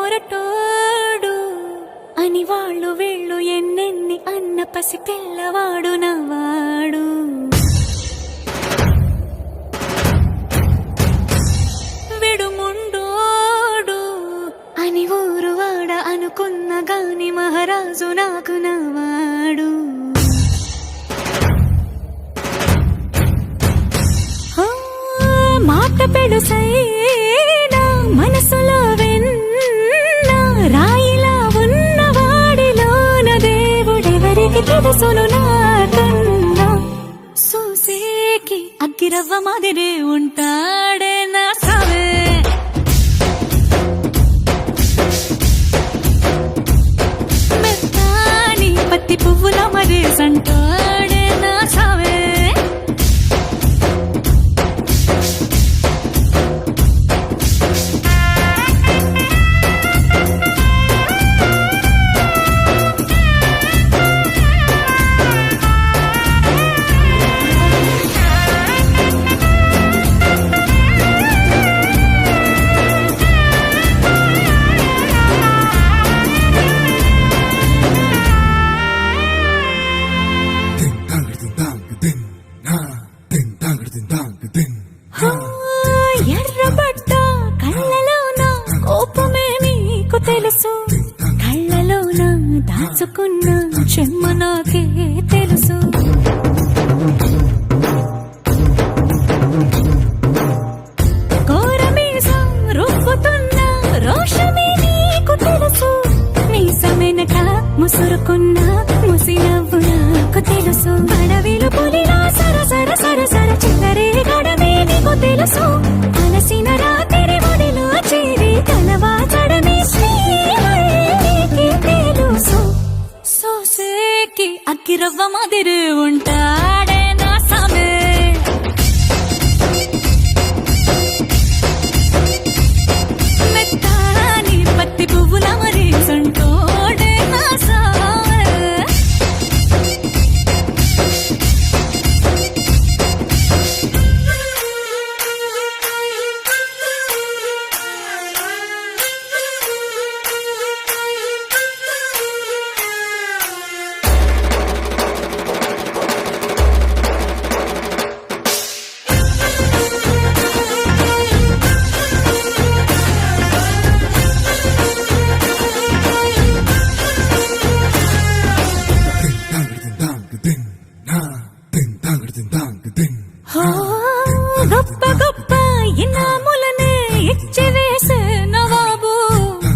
మొరటోడు అని వాళ్ళు వీళ్ళు ఎన్నెన్ని అన్న పసి పిల్లవాడు నవ్వాడు. విడుముండోడు అని ఊరువాడ అనుకున్న గాని మహారాజు నాకు నవ్వాడు. మాట పెడుసైనా మనసులో వెన్న రాయిలా ఉన్నవాడిలోన దేవుడెవరికి తెలుసును నాకన్నా. సూసేకి అగ్గిరవ్వ మాదిరే ఉంటాడే నా సావే. మెత్తాని పత్తి పువ్వుల మరేసంటాడే నా సావే. ఎర్రబడ్డ కళ్ళలోన కోపమే నీకు తెలుసు, కళ్ళలోన దాచుకున్న చెమ్మ నాకే తెలుసు. కోరమీసం రుబ్బుతున్న రోషమే నీకు తెలుసు, మీసమెనక ముసురుకున్న ముసినవ్వు నాకు తెలుసు. అడవిలు పులిలా సరసర సరసర చిల్లరే గడమే నీకు తెలుసు, అలసిన రాత్రి ఒడిలో చేరి కలవాచడమే శ్రీకి తెలుసు. సోసేకి అగ్గిరవ్వ మాదిరి ఉంటాడే నా సామే. మెత్తాని పత్తి పువ్వుల మరేసంటోడే నా సామే. గొప్ప గొప్ప ఇనాములనే ఇచ్చి వేసే నవాబు,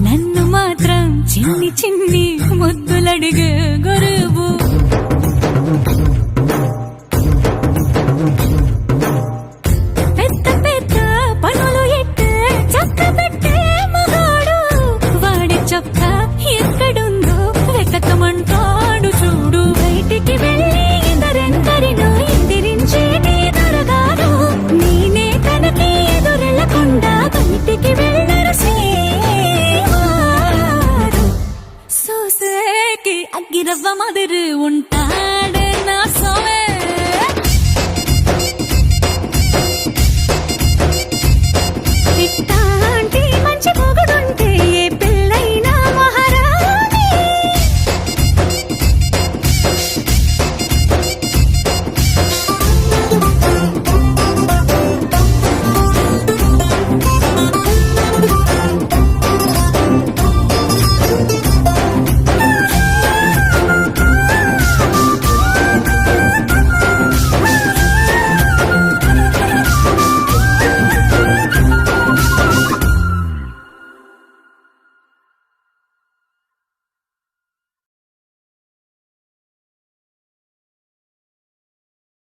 నన్ను మాత్రం చిన్ని చిన్ని ముద్దులడిగే గురువు.